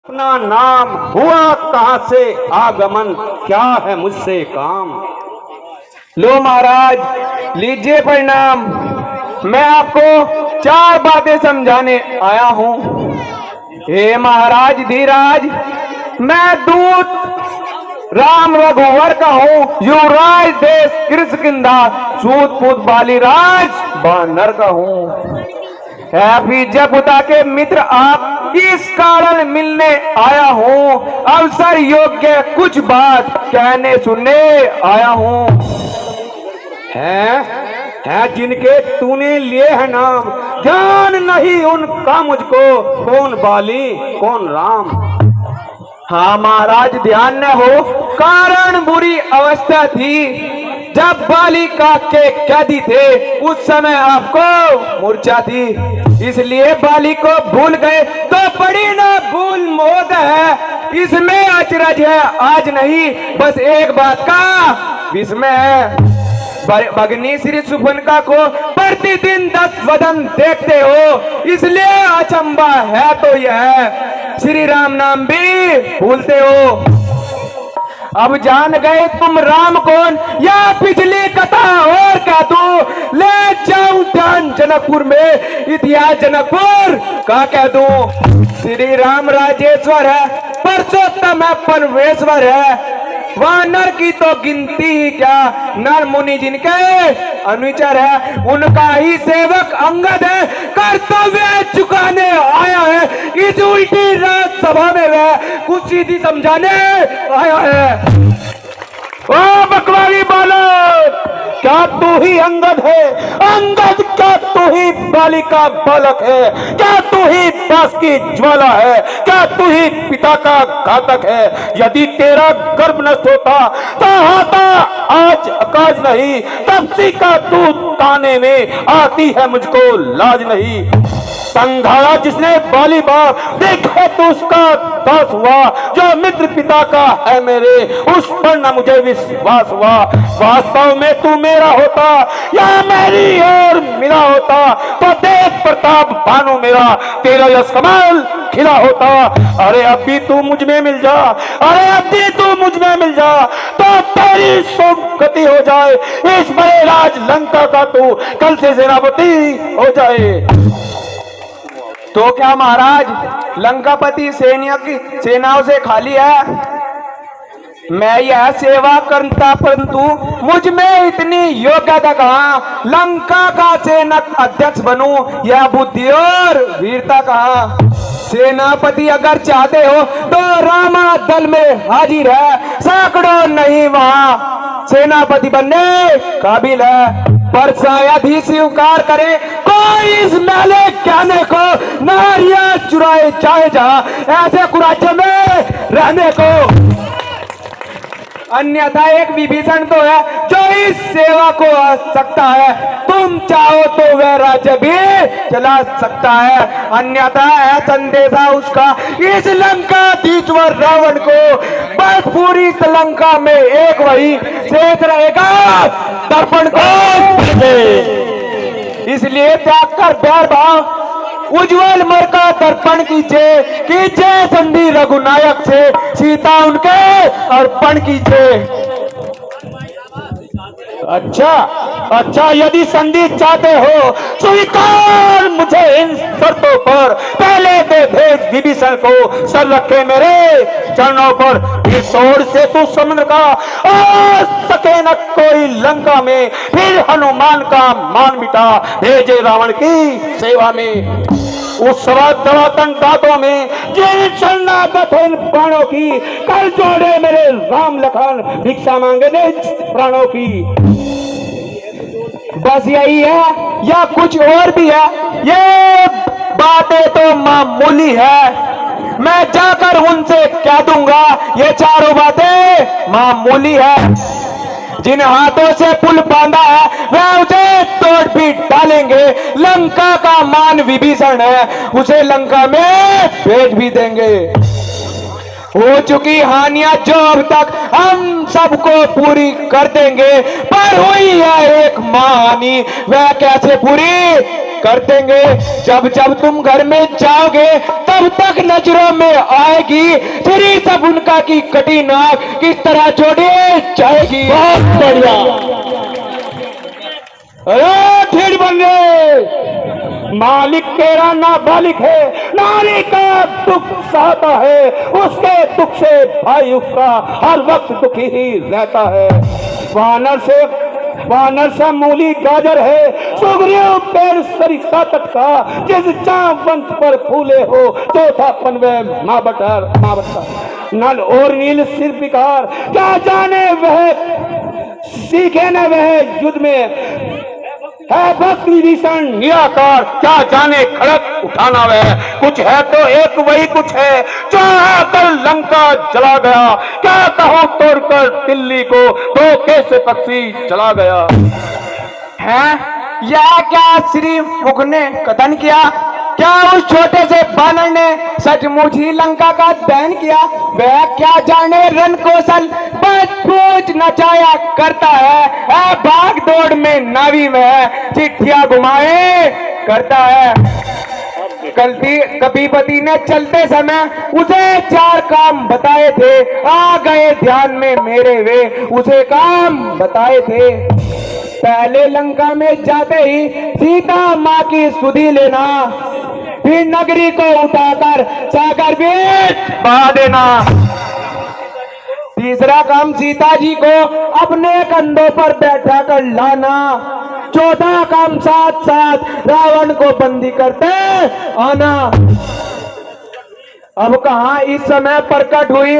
अपना नाम हुआ कहाँ से आगमन, क्या है मुझसे काम। लो महाराज लीजिए प्रणाम। मैं आपको चार बातें समझाने आया हूँ। हे महाराज धीराज, मैं दूत राम रघुवर का हूँ, युवराज देश कृष्णकिंधा सूत पुत बालीराज बानर का हूँ। पिता के मित्र आप, इस कारण मिलने आया हूँ। अवसर योग्य कुछ बात कहने सुनने आया हूँ। है जिनके तूने लिए है नाम, ज्ञान नहीं उनका मुझको, कौन बाली कौन राम। हाँ महाराज ध्यान न हो, कारण बुरी अवस्था थी जब बालिका के कैदी थे, उस समय आपको मूर्छा थी, इसलिए बाली को भूल गए। तो बड़ी ना भूल मौत है, इसमें अचरज है आज नहीं, बस एक बात का विस्मय है। भगनी श्री सुपनका को प्रतिदिन 10 वदन देखते हो, इसलिए अचंबा है तो यह श्री राम नाम भी भूलते हो। अब जान गए तुम राम कौन, या पिछली कथा और क्या दूं, ले जाऊं ध्यान जनकपुर में, इतिहास जनकपुर का कह दूं। श्री राम राजेश्वर है, परसोत्तम है, परमेश्वर है, वानर की तो गिनती ही क्या, नर मुनि जिनके अनुचर है, उनका ही सेवक अंगद है, कर्तव्य चुकाने आया है, इस उल्टी रात सभा में वह कुछ सीधी समझाने आया है। ओ बकवाली बालक, क्या तू ही अंगद है? अंगद क्या तू ही बालिका बालक है? क्या तू ही पास की ज्वाला है? क्या तू ही पिता का घातक है? यदि तेरा गर्भ नष्ट होता तो होता आज अकाज नहीं, तब सी का तू ताने में आती है मुझको लाज नहीं। संघाड़ा जिसने बाली बाप देखा तो उसका दास हुआ, जो मित्र पिता का है मेरे उस पर न मुझे विश्वास हुआ। वास्तव में तू मेरा होता या मेरी और मिला होता, तो देख प्रताप भानु मेरा तेरा यश कमाल खिला होता। अरे अब भी तू मुझ में मिल जा, अरे अब भी तू मुझ में मिल जा, तो तेरी शुभ गति हो जाए, इस बड़े राज लंका का तू कल से सेनापति हो जाए। तो क्या महाराज लंकापति सेनाओं से खाली है? मैं यह सेवा करता, परंतु मुझ में इतनी योग्यता कहाँ, लंका का सेना अध्यक्ष बनूं, यह बुद्धि और वीरता कहाँ। सेनापति अगर चाहते हो तो रामा दल में हाजिर है, सैकड़ों नहीं वहां सेनापति बनने काबिल है, पर शायद ही स्वीकार करे कोई इस मेले कहने को, नारियां चुराए जाए जा ऐसे कुराचे में रहने को। अन्यथा एक विभीषण तो है जो इस सेवा को आ सकता है, तुम चाहो तो वह राज्य भी चला सकता है, अन्यथा है संदेशा उसका इस लंकाधीश्वर रावण को, बस पूरी लंका में एक वही शेष रहेगा दर्पण को। इसलिए त्याग कर बैर भाव उज्जवल मर का दर्पण कीजिए संधि रघुनायक से, सीता उनके अर्पण कीजिए। अच्छा यदि संधि चाहते हो स्वीकार मुझे इन शर्तों पर, पहले दे भेज विभीषण को सर रखे मेरे चरणों पर, इस ओर से तू समुद्र का आ सके न कोई लंका में, फिर हनुमान का मान मिटा भेजे रावण की सेवा में। उस दवातन दांतों में जिन शरणागत इन प्राणों की, कल जोड़े मेरे राम लखन भिक्षा मांगे निज प्राणों की। बस यही है या कुछ और भी है? ये बातें तो मामूली है, मैं जाकर उनसे कह दूंगा ये चारों बातें मामूली है। जिन हाथों से पुल बांधा है वह उसे तोड़ भी डालेंगे, लंका का मान विभीषण है उसे लंका में भेज भी देंगे। हो चुकी हानियां जो अब तक हम सबको पूरी कर देंगे, पर हुई है एक महाहानि, वह कैसे पूरी कर देंगे। जब जब तुम घर में जाओगे तब तक नजरों में आएगी श्री शकुंतला की कटी नाक किस तरह जोड़े जाएगी। बहुत बढ़िया। अरे ठीक बन गए। मालिक तेरा नाबालिग है, नारी का दुख सहता है, उसके दुख से भाई उसका हर वक्त दुखी ही रहता है। वानर सा मूली गाजर है, सुग्रीव पेड़ सरिता तटका, जिस चावंत पर फूले हो चौथा पनवे माँ बटर नल और नील सिर पिकार, क्या जाने वह सीखे न वह युद्ध में है भक्त विभीषण निराकार, क्या जाने खड़क उठाना वह, कुछ है तो एक वही कुछ है जो आकर लंका जला गया, क्या कहो तोड़कर दिल्ली को धोखे से पक्षी चला गया है। यह क्या श्री मुख ने कथन किया? क्या उस छोटे से बानर ने सचमुच ही लंका का दहन किया? वह क्या जाने रण कौशल बच नचाया करता है, भाग दौड़ में नावी में चिट्ठियां घुमाए करता है। कपीपति ने चलते समय उसे 4 काम बताए थे, आ गए ध्यान में मेरे वे उसे काम बताए थे। पहले लंका में जाते ही सीता माँ की सुधि लेना, फिर नगरी को उठाकर सागर बीच बहा देना। तीसरा काम सीता जी को अपने कंधों पर बैठा कर लाना। चौथा काम साथ साथ रावण को बंदी करते आना। अब कहां इस समय प्रकट हुई,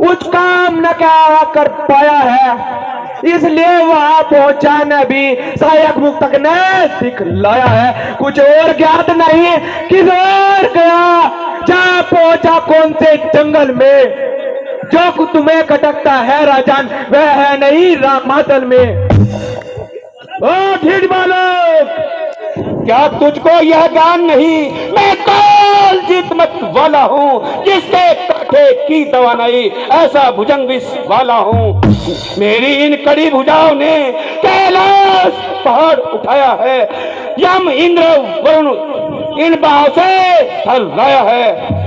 उस काम न क्या कर पाया है, इसलिए वहां पहुंचा न भी सहायक मुक्तक ने दिखलाया है। कुछ और ज्ञात नहीं किस और गया, जहां पहुंचा कौन से जंगल में, जो तुम्हें खटकता है राजन वह है नहीं रामातल में। ओ ठीक बालक, क्या तुझको यह ज्ञान नहीं, मैं काल जीत मत वाला हूँ, जिसके कांटे की दवा नहीं, ऐसा भुजंगिस वाला हूँ। मेरी इन कड़ी भुजाओं ने कैलाश पहाड़ उठाया है, यम इंद्र वरुण इन बाहों से थर्राया है।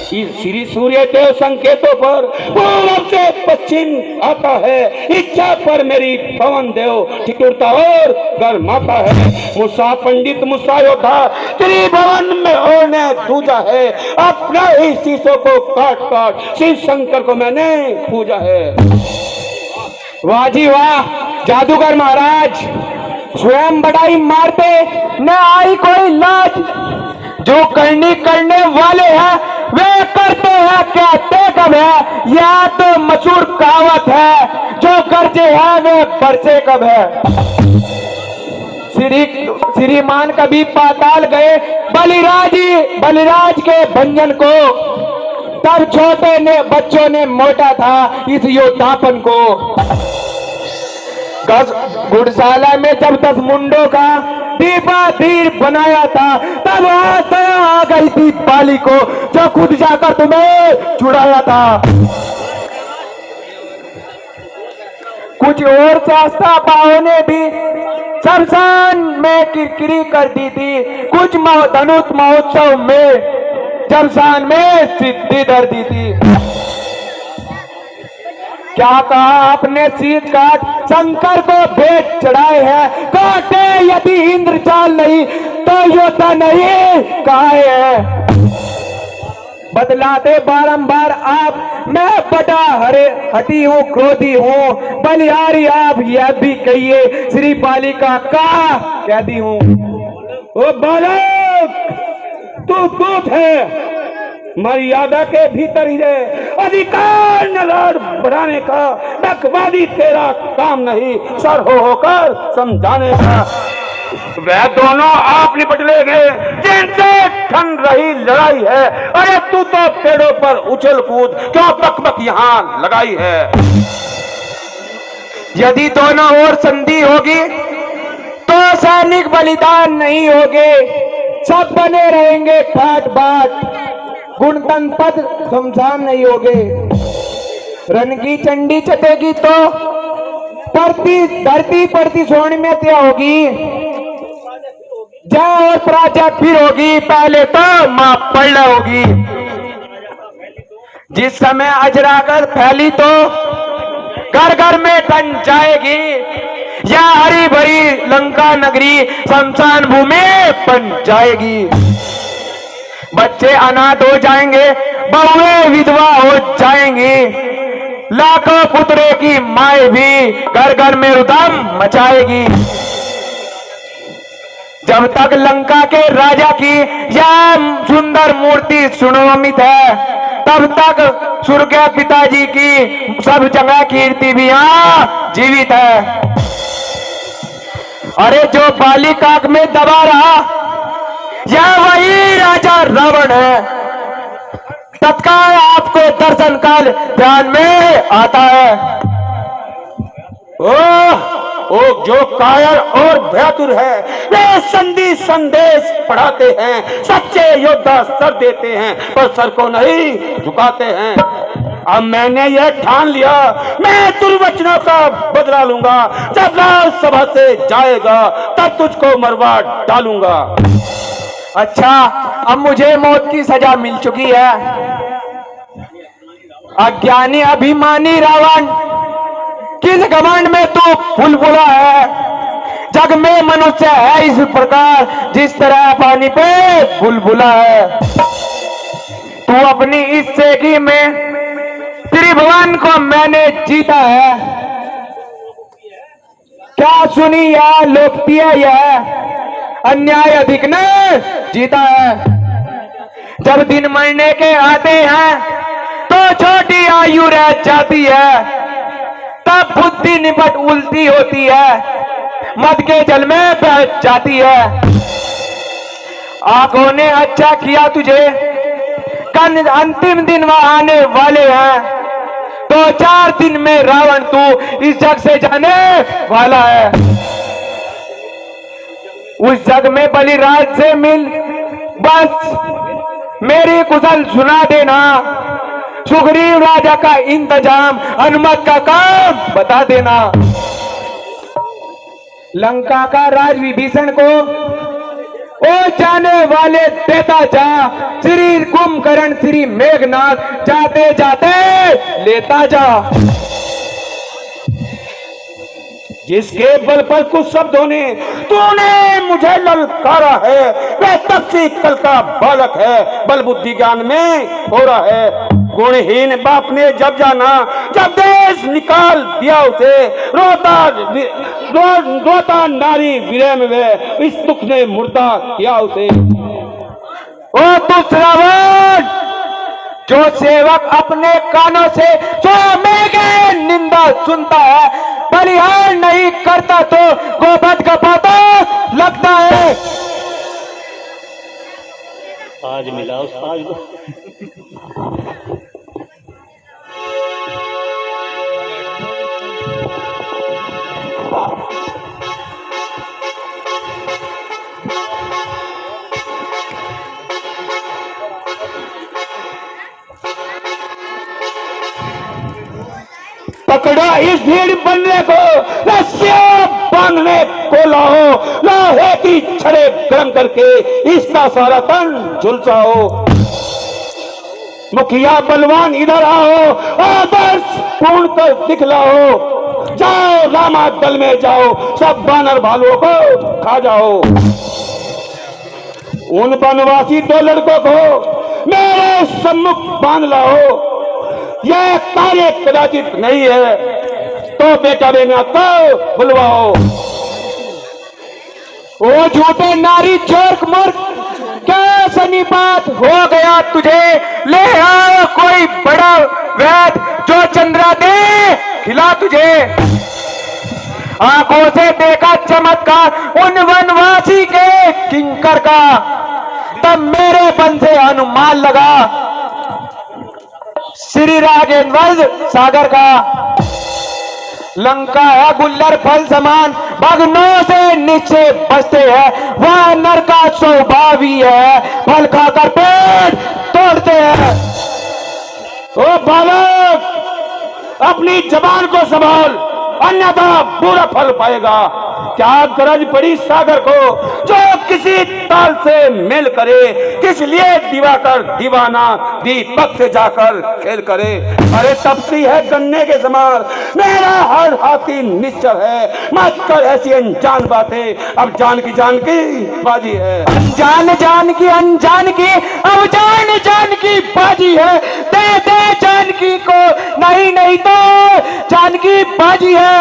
श्री सूर्य देव संकेतों पर पूर्व से पश्चिम आता है, इच्छा पर मेरी पवन देव ठिठुरता और गरमाता है। मुसा पंडित मुसा योद्धा त्रिभुवन में ओढ़ने दूजा है, अपना ही शीशों को काट काट शिव शंकर को मैंने पूजा है। वाह जी वाह, जादूगर महाराज स्वयं बड़ाई मारते न आई कोई लाज, जो करने वाले हैं वे करते हैं क्या ते कब है, यह तो मशहूर कहावत है, जो कर्जे है वे बरसे कब है। श्रीमान कभी पाताल गए बलिराज के भंजन को, तब छोटे ने बच्चों ने मोटा था इस योद्धापन को। घुड़शाला में जब 10 मुंडों का दीपा धीर बनाया था, तब आ गई थी बाली को, जो खुद जाकर तुम्हें छुड़ाया था। कुछ और शास्त्रा बाहों ने भी शमशान में किरकिरी कर दी थी, कुछ धनुष महोत्सव में शमशान में सिद्धि धर दी थी। क्या कहा आपने शीत काट शंकर को भेंट चढ़ाए हैं, काटे यदि इंद्र चाल नहीं तो योद्धा नहीं कहा है। बतलाते बारंबार आप, मैं बड़ा हटी हूँ क्रोधी हूँ, बलिहारी आप यह भी कहिए श्री बालिका का कैदी हूँ। ओ बालक, तू दूत है, मर्यादा के भीतर ही रहे, अधिकार न लड़ बढ़ाने का, बकवादी तेरा काम नहीं, सर होकर समझाने का। वह दोनों आप निपट ले गए जिनसे ठन रही लड़ाई है, अरे तू तो पेड़ों पर उछल कूद क्यों बकबक यहाँ लगाई है। यदि दोनों ओर संधि होगी तो सैनिक बलिदान नहीं होगे, सब बने रहेंगे ठाट बाट, गुणतन पद शमशान नहीं होगे। रण की चंडी चटेगी तो धरती पड़ती सोने में त्या होगी, जय और पराजय फिर होगी, पहले तो मां पढ़ होगी। जिस समय अजरागर फैली तो घर घर में बन जाएगी, या हरी भरी लंका नगरी शमशान भूमि बन जाएगी। बच्चे अनाथ हो जाएंगे, बहुएं विधवा हो जाएंगी, लाखों पुत्रों की माए भी घर घर में रुदम मचाएगी। जब तक लंका के राजा की यह सुंदर मूर्ति सुशोभित है, तब तक स्वर्गीय पिताजी की सब जगह कीर्ति भी यहाँ जीवित है। अरे जो बालिकाक में दबा रहा, यह वही राजा रावण है। तत्काल आपको दर्शन काल ध्यान में आता है। ओ जो कायर और भयातुर है, वे संधि संदेश पढ़ाते हैं। सच्चे योद्धा सर देते हैं, पर सर को नहीं झुकाते हैं। अब मैंने यह ठान लिया, मैं दुर्वचनों का बदला लूंगा। जब राज सभा से जाएगा, तब तुझको मरवा डालूंगा। अच्छा, अब मुझे मौत की सजा मिल चुकी है। अज्ञानी अभिमानी रावण, किस घमंड में तू बुलबुला है? जग में मनुष्य है इस प्रकार, जिस तरह पानी पे बुलबुला है। तू अपनी इस सेगी में त्रिभुवन को मैंने जीता है। क्या सुनी यह लोकप्रिय यह अन्याय अधिक ने जीता है। जब दिन मरने के आते हैं तो छोटी आयु रह जाती है, तब बुद्धि निपट उल्टी होती है, मद के जल में बह जाती है। आंखों ने अच्छा किया तुझे, कल अंतिम दिन वह आने वाले हैं। तो 4 दिन में रावण तू इस जग से जाने वाला है। उस जग में बलिराज से मिल, बस मेरी कुशल सुना देना। सुग्रीव राजा का इंतजाम, हनुमत का काम बता देना। लंका का राज विभीषण को ओ जाने वाले देता जा। श्री कुंभकर्ण श्री मेघनाथ जाते जाते लेता जा। जिसके बल पर कुछ शब्दों ने तूने मुझे ललकारा है, वह तब से कल का बालक है, बल बुद्धि ज्ञान में हो रहा है। गुणहीन बाप ने जब जाना, जब देश निकाल दिया उसे, रोता नारी विरह में वह, इस दुख ने मुर्दा किया उसे। ओ तू श्रावण, जो सेवक अपने कानों से मेघे निंदा सुनता है, बलिहार नहीं करता तो गोबद का पाता लगता है। आज मिला उस्ताद को। पकड़ो इस भीड़ बनने को, रस्सियों बांधने को लाओ, लोहे की छड़े गर्म करके इसका सारा तन झुलसाओ। मुखिया बलवान इधर आओ, आदर्श पूर्ण कर दिखलाओ। जाओ रामा दल में जाओ, सब बानर भालुओं को खा जाओ। उन वनवासी 2 लड़कों को मेरे सम्मुख बांध लाओ। यह कार्य कदाचित नहीं है तो बेटा बेना तो बुलवाओ। ओ झूठे नारी चोर मूर्ख, क्या सन्निपात हो गया तुझे? ले आओ कोई बड़ा वैद जो चंद्रा दे खिला तुझे। आंखों से देखा चमत्कार उन वनवासी के किंकर का, तब मेरे बन से अनुमान लगा श्री राजेंद्र सागर का। लंका है गुल्लर फल समान, भगनों से निश्चय बचते हैं, वह नर का स्वभाव ही है, फल खाकर पेट तोड़ते हैं। ओ बालक, अपनी जबान को संभाल, अन्यथा बुरा फल पाएगा। क्या गरज पड़ी सागर को, जो किसी ताल से मेल करे, किस लिए दिवाकर दीवाना दीपक से जाकर खेल करे। अरे तपती है गन्ने के समान मेरा हर हाथी निश्चल है, मत कर ऐसी अनजान बातें, अब जान की बाजी है। अनजान की अब जान की बाजी है। दे दे जानकी को, नहीं तो जानकी बाजी है।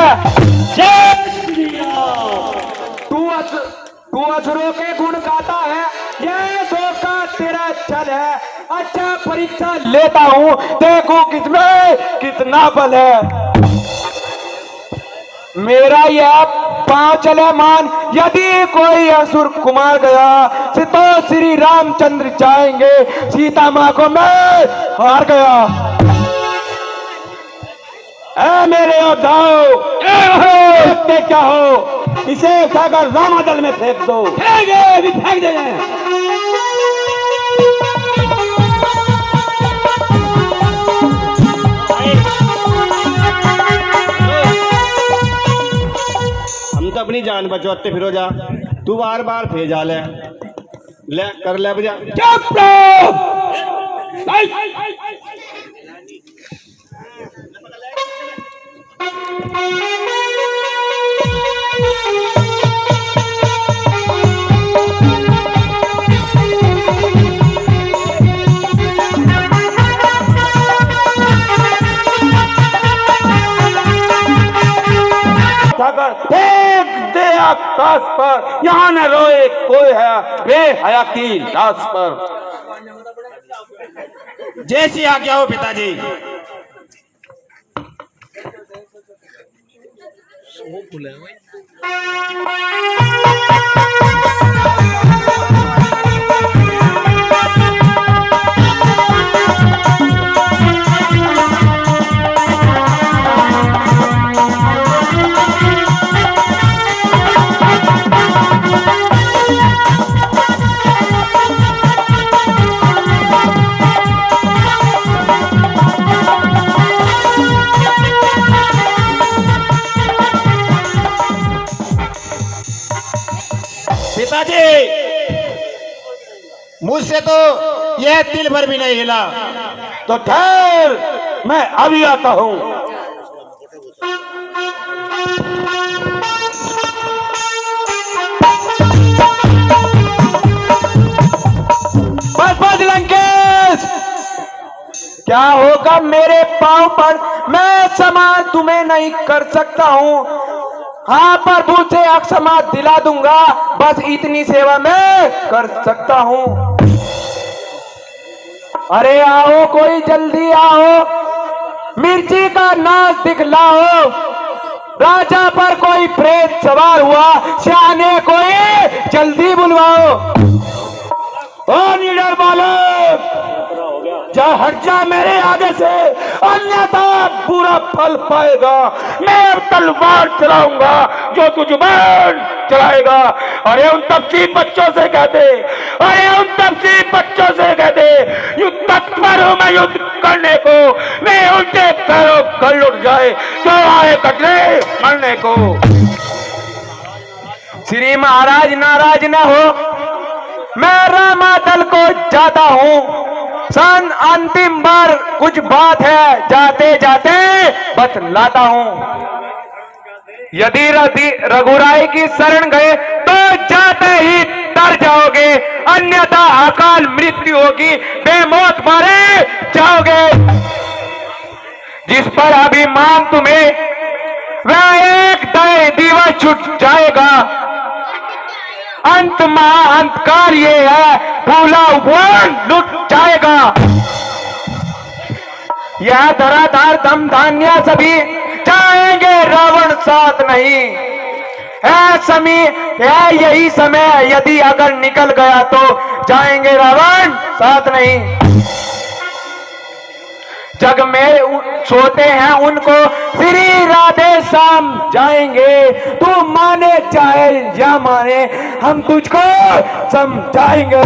तू असुरों के गुण गाता है, ये धोखा तेरा छल है। अच्छा परीक्षा लेता हूँ, देखो किसमें कितना बल है। मेरा यह पांव चले मान, यदि कोई असुर कुमार गया तो श्री रामचंद्र जाएंगे, सीता माँ को मैं हार गया। ऐ मेरे योद्धाओं, देखते क्या हो, इसे उठाकर रामादल में फेंक दो। फेंक दे। हम तो अपनी जान बचवाते फिरो जा, तू बार बार भेजा ले कर ले बजा। चुप रहो। फेंक दे आकाश पर, यहाँ न रोए कोई है बेहया की लाश पर। जैसी आज्ञा हो पिताजी। पिताजी, मुझसे तो यह तिल भर भी नहीं हिला। तो ठहर, मैं अभी आता हूं। बस लंकेश, क्या होगा मेरे पांव पर, मैं क्षमा तुम्हें नहीं कर सकता हूँ। हाँ, प्रभु से अक्षमा दिला दूंगा, बस इतनी सेवा मैं कर सकता हूँ। अरे आओ, कोई जल्दी आओ, मिर्ची का नाच दिखलाओ। राजा पर कोई प्रेत सवार हुआ, सियाने कोई जल्दी बुलवाओ। ओ निडर बालक, जा हट जा मेरे आगे से, अन्यथा बुरा फल पाएगा। मैं अब तलवार चलाऊंगा जो तू जुबान चलाएगा। अरे उन तपसी बच्चों से कहते, युद्ध तत्पर हूं मैं युद्ध करने को, मैं उनके पैरों गल उठ जाए तो आए कटले मरने को। श्री महाराज नाराज न हो, मैं रामादल को जाता हूँ। सन अंतिम बार कुछ बात है, जाते जाते बतलाता हूँ। यदि रघुराई की शरण गए तो जाते ही तर जाओगे, अन्यथा अकाल मृत्यु होगी, बेमौत मारे जाओगे। जिस पर अभिमान तुम्हें वह एक दिवस छूट जाएगा। अंत महाअंतकार ये है, भूला उपवन लुट जाएगा। यह धराधार धम धान्य सभी जाएंगे, रावण साथ नहीं है। यही समय यदि अगर निकल गया तो जाएंगे, रावण साथ नहीं। जग में सोते हैं उनको श्री राधे श्याम जाएंगे। तू माने चाहे या माने, हम तुझको समझाएंगे।